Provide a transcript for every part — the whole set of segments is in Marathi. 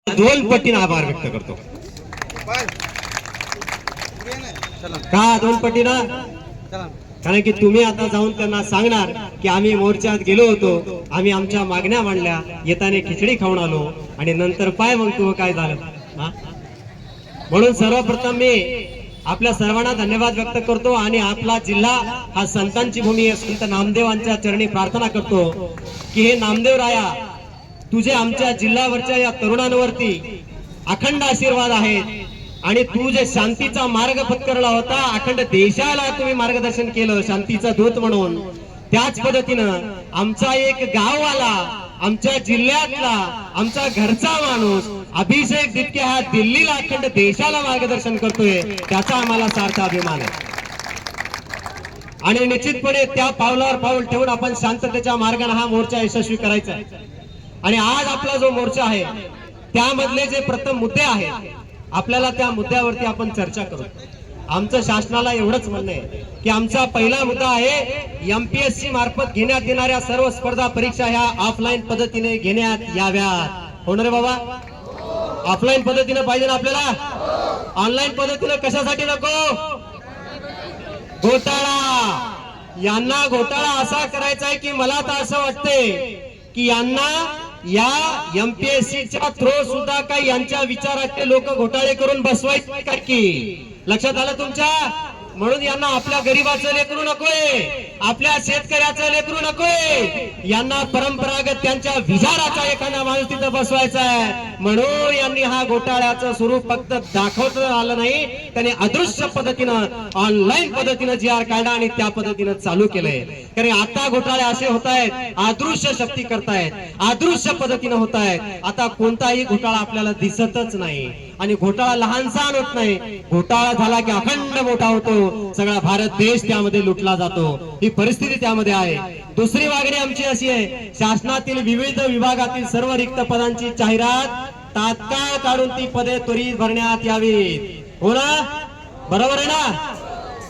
दोन पटीने आभार व्यक्त करतो। का दोन पटीनं? कारण की तुम्ही आता जाऊन त्यांना सांगणार की आम्ही मोर्चात गेलो होतो, आम्ही आमच्या मागण्या मांडल्या, येताना खिचडी खाऊन आलो आणि नंतर पाय मग तू काय झालं। म्हणून सर्वप्रथम मी आपल्या सर्वांना धन्यवाद व्यक्त करतो आणि आपला जिल्हा हा संतांची भूमी आहे, संत नामदेवांच्या चरणी प्रार्थना करतो की हे नामदेव राया, तुझे आमच्या जिल्ह्यावरच्या या तरुणांवरती अखंड आशीर्वाद आहेत आणि तू जे शांतीचा मार्ग पत्करला होता, अखंड देशाला तुम्ही मार्गदर्शन केलं शांतीचा दूत म्हणून, त्याच पद्धतीनं आमचा एक गाववाला, आमच्या जिल्ह्यातला आमचा घरचा माणूस अभिषेक दिपके हा दिल्लीला अखंड देशाला मार्गदर्शन करतोय, त्याचा आम्हाला सार्थ अभिमान आहे। आणि निश्चितपणे त्या पावलावर पाऊल ठेवून आपण शांततेच्या मार्गाने हा मोर्चा यशस्वी करायचा आहे। आणि आज आपला जो मोर्चा आहे त्यामधले जे प्रथम मुद्दे आहेत, आपल्याला त्या मुद्द्यावरती आपण चर्चा करू। आमचं शासनाला एवढंच म्हणणं आहे की आमचा पहिला मुद्दा आहे एमपीएससी मार्फत घेण्यात येणाऱ्या सर्व स्पर्धा परीक्षा ह्या ऑफलाईन पद्धतीने घेण्यात याव्यात। हो ना रे बाबा, ऑफलाईन पद्धतीने पाहिजे ना आपल्याला, ऑनलाईन पद्धतीने कशासाठी नको? घोटाळा, यांना घोटाळा असा करायचा आहे की मला तर असं वाटतंय की यांना या एमपीएससीच्या थ्रो सुद्धा काही यांच्या विचाराचे लोक घोटाळे करून बसवायचे काय की लक्षात आलं तुमच्या? म्हणून यांना आपल्या गरीबाचं लेकरू नकोय, आपल्या शेतकऱ्याचं लेकरू नकोय, यांना परंपरागत त्यांच्या विचाराचा एखादा माणूस तिथं बसवायचा आहे। म्हणून यांनी हा घोटाळ्याचं स्वरूप फक्त दाखवता आलं नाही, त्याने अदृश्य पद्धतीनं ऑनलाईन पद्धतीनं जी आर काढला आणि त्या पद्धतीनं चालू केलंय। कारण आता घोटाळे असे होत आहेत, अदृश्य शक्ती करतायत, अदृश्य पद्धतीनं होत आहेत। आता कोणताही घोटाळा आपल्याला दिसतच नाही आणि घोटाळा लहानसा होत नाही, घोटाळा झाला की अखंड मोठा होतो, सगळा भारत देश त्यामध्ये लुटला जातो। ही परिस्थिती त्यामध्ये आहे। दुसरी मागणी आमची अशी आहे, शासनातील विविध विभागातील सर्व रिक्त पदांची जाहिरात तात्काळ काढून ती पदे त्वरित भरण्यात यावीत। हो ना, बरोबर आहे ना?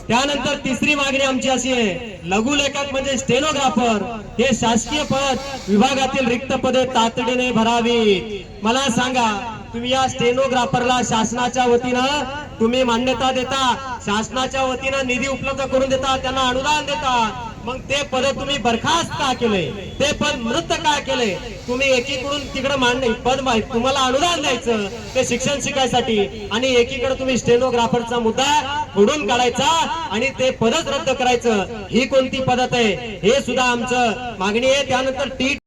त्यानंतर तिसरी मागणी आमची अशी आहे, लघुलेखक म्हणजे स्टेनोग्राफर हे शासकीय पद विभागातील रिक्त पदे तातडीने भरावीत। मला सांगा, तुम्ही या स्टेनोग्राफरला शासनाच्या वतीनं तुम्ही मान्यता देता, शासनाच्या वतीनं निधी उपलब्ध करून देता, त्यांना अनुदान देता, मग ते पद तुम्ही बरखास्त का केले? ते पद मृत का केले? तुम्ही एकीकडून तिकडे मांडणे पद तुम्हाला अनुदान द्यायचं ते शिक्षण शिकायसाठी आणि एकीकडे तुम्ही स्टेनोग्राफरचा मुद्दा फोडून काढायचा आणि ते पदच रद्द करायचं, ही कोणती पद्धत आहे? हे सुद्धा आमचं मागणी आहे। त्यानंतर